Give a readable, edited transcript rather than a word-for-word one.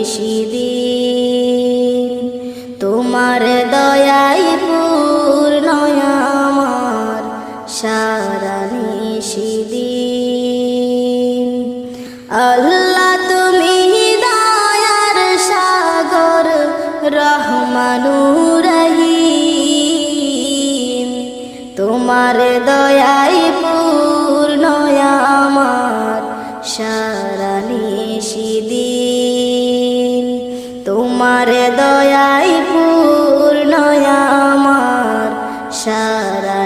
নিশিদিন তোমার দয়াই পূর্ণ আমার সারা নিশিদিন। আল্লাহ তুমি দয়ার সাগর রহমানুর রহিম তোমার দয়াই পূর্ণ আমার সারা নিশিদিন তোমার দয়াই পূর্ণ আমার সারা